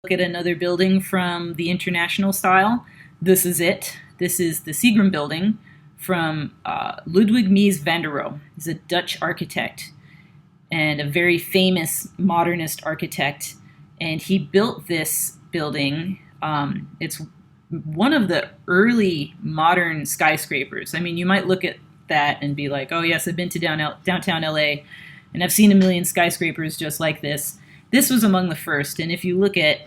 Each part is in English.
Look at another building from the international style. This is it. This is the Seagram Building from Ludwig Mies van der Rohe. He's a Dutch architect and a very famous modernist architect. And he built this building. It's one of the early modern skyscrapers. I mean, you might look at that and be like, oh yes, I've been to downtown LA and I've seen a million skyscrapers just like this. This was among the first. And if you look at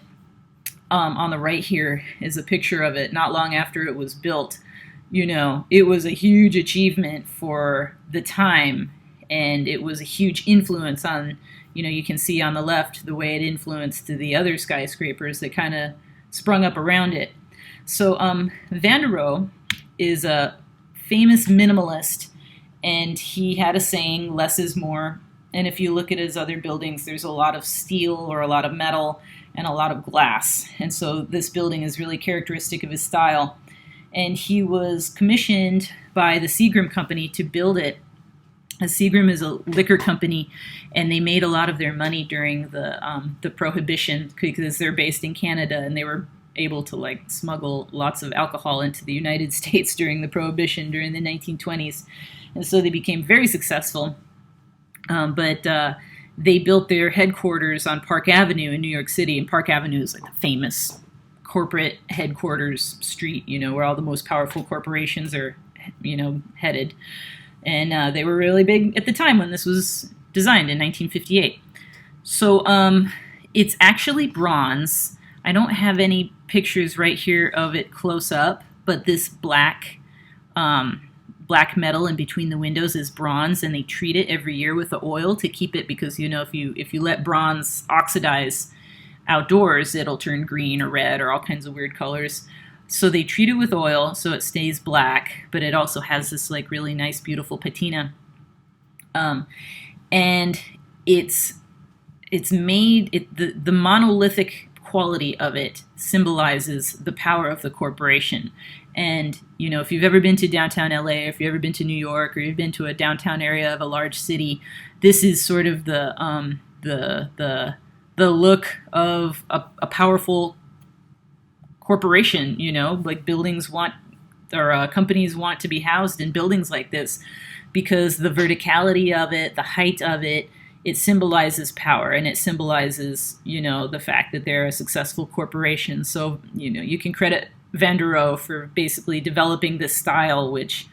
on the right here is a picture of it not long after it was built. You know, it was a huge achievement for the time, and it was a huge influence on, you can see on the left the way it influenced the other skyscrapers that kind of sprung up around it. So van der Rohe is a famous minimalist, and he had a saying, less is more. And if you look at his other buildings, there's a lot of steel or a lot of metal and a lot of glass. And so this building is really characteristic of his style. And he was commissioned by the Seagram Company to build it. Seagram is a liquor company, and they made a lot of their money during the Prohibition because they're based in Canada, and they were able to smuggle lots of alcohol into the United States during the Prohibition during the 1920s. And so they became very successful. But they built their headquarters on Park Avenue in New York City, and Park Avenue is like the famous corporate headquarters street, where all the most powerful corporations are, headed. And they were really big at the time when this was designed in 1958. So it's actually bronze. I don't have any pictures right here of it close up, but this black metal in between the windows is bronze, and they treat it every year with the oil to keep it, because if you let bronze oxidize outdoors, it'll turn green or red or all kinds of weird colors. So they treat it with oil so it stays black, but it also has this really nice beautiful patina. And it's made the monolithic quality of it symbolizes the power of the corporation. And if you've ever been to downtown LA, if you've ever been to New York, or you've been to a downtown area of a large city, this is sort of the look of a powerful corporation. Buildings want, or companies want to be housed in buildings like this, because the verticality of it, the height of it, it symbolizes power, and it symbolizes, the fact that they're a successful corporation. So, you can credit van der Rohe for basically developing this style, which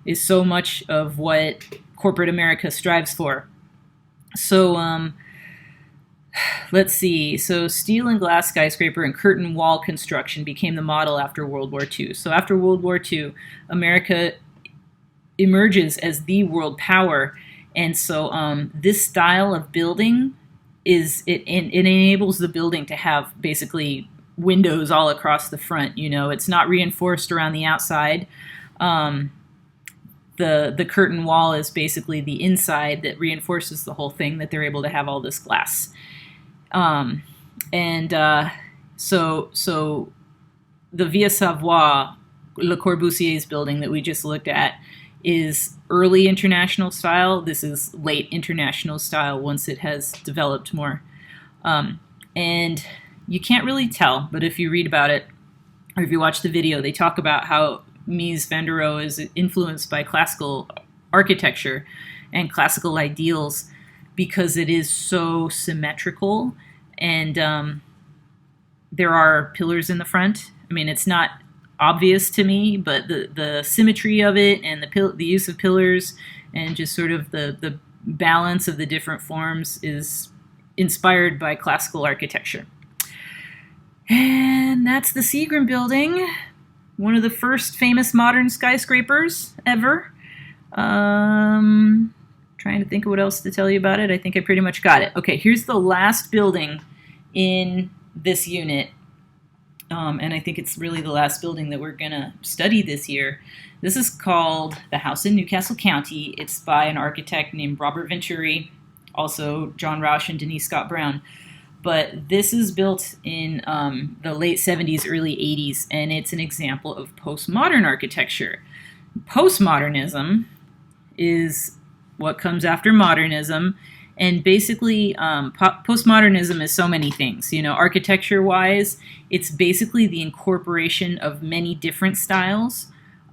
is so much of what corporate America strives for. So, let's see. So steel and glass skyscraper and curtain wall construction became the model after World War II. So after World War II, America emerges as the world power. And so this style of building it enables the building to have basically windows all across the front. It's not reinforced around the outside. The curtain wall is basically the inside that reinforces the whole thing, that they're able to have all this glass. So the Via Savoie, Le Corbusier's building that we just looked at, is early international style. This is late international style once it has developed more. And you can't really tell, but if you read about it, or if you watch the video, they talk about how Mies van der Rohe is influenced by classical architecture and classical ideals, because it is so symmetrical, and there are pillars in the front. I mean, it's not obvious to me, but the symmetry of it, and the use of pillars, and just sort of the balance of the different forms is inspired by classical architecture. And that's the Seagram Building, one of the first famous modern skyscrapers ever. Trying to think of what else to tell you about it. I think I pretty much got it. Okay, here's the last building in this unit. And I think it's really the last building that we're going to study this year. This is called the house in Newcastle County. It's by an architect named Robert Venturi, also John Rausch and Denise Scott Brown. But this is built in the late 70s, early 80s, and it's an example of postmodern architecture. Postmodernism is what comes after modernism, And basically, postmodernism is so many things. You know, architecture-wise, it's basically the incorporation of many different styles.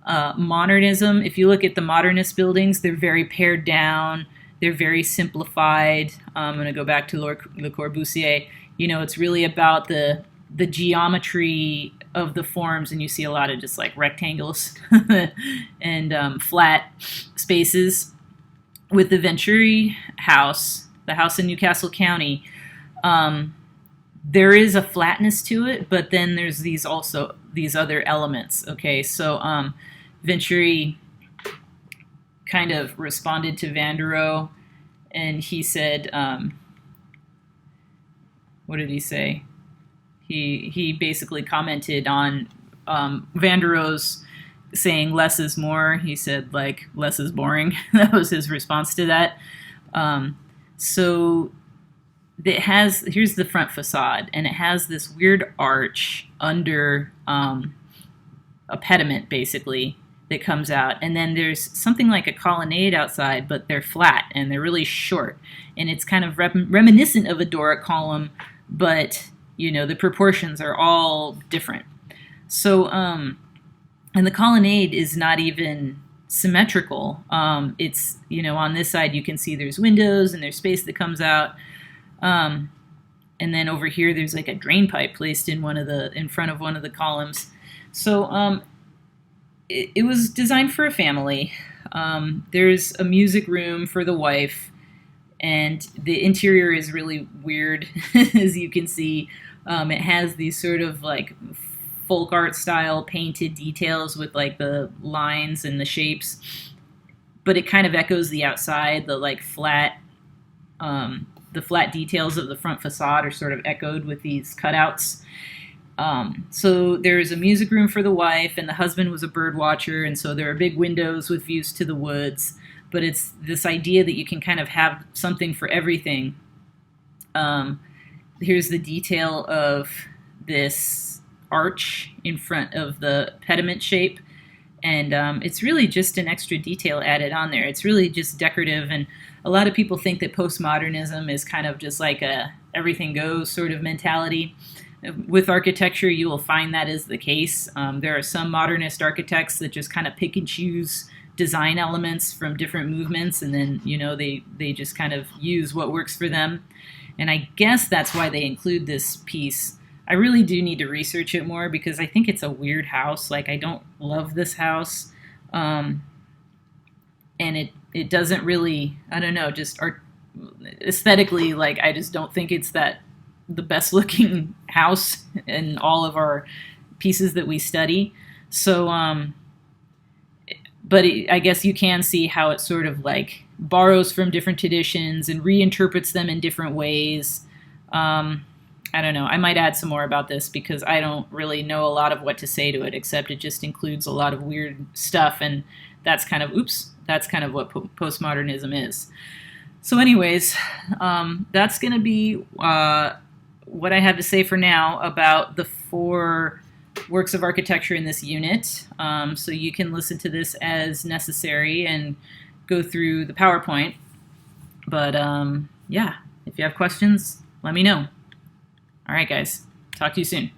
Modernism, if you look at the modernist buildings, they're very pared down. They're very simplified. I'm going to go back to Le Corbusier. You know, it's really about the geometry of the forms, and you see a lot of just like rectangles and flat spaces. With the Venturi house, the house in Newcastle County, there is a flatness to it, but then there's these other elements. Okay, so Venturi kind of responded to Van der Rohe, and he said, what did he say? He basically commented on Van der Rohe's saying less is more. He said, like, less is boring. That was his response to that. So here's the front facade, and it has this weird arch under a pediment, basically, that comes out. And then there's something like a colonnade outside, but they're flat, and they're really short. And it's kind of reminiscent of a Doric column, but, you know, the proportions are all different. So, and the colonnade is not even symmetrical. It's, you know, on this side you can see there's windows and there's space that comes out. And then over here there's like a drain pipe placed in front of one of the columns. So it was designed for a family. There's a music room for the wife, and the interior is really weird, as you can see. It has these sort of like folk art style painted details with like the lines and the shapes, but it kind of echoes the outside. The like flat details of the front facade are sort of echoed with these cutouts. So there's a music room for the wife, and the husband was a bird watcher, and so there are big windows with views to the woods. But it's this idea that you can kind of have something for everything. Here's the detail of this arch in front of the pediment shape, and it's really just an extra detail added on there. It's really just decorative, and a lot of people think that postmodernism is kind of just like a everything goes sort of mentality. With architecture, you will find that is the case. There are some modernist architects that just kind of pick and choose design elements from different movements, and then, you know, they just kind of use what works for them. And I guess that's why they include this piece. I really do need to research it more, because I think it's a weird house. Like, I don't love this house. And it doesn't really, I don't know, just aesthetically, like, I just don't think it's the best looking house in all of our pieces that we study. So, but I guess you can see how it sort of like borrows from different traditions and reinterprets them in different ways. I don't know. I might add some more about this, because I don't really know a lot of what to say to it, except it just includes a lot of weird stuff, and that's kind of what postmodernism is. So anyways, that's going to be what I have to say for now about the 4 works of architecture in this unit. So you can listen to this as necessary and go through the PowerPoint. But yeah, if you have questions, let me know. All right, guys. Talk to you soon.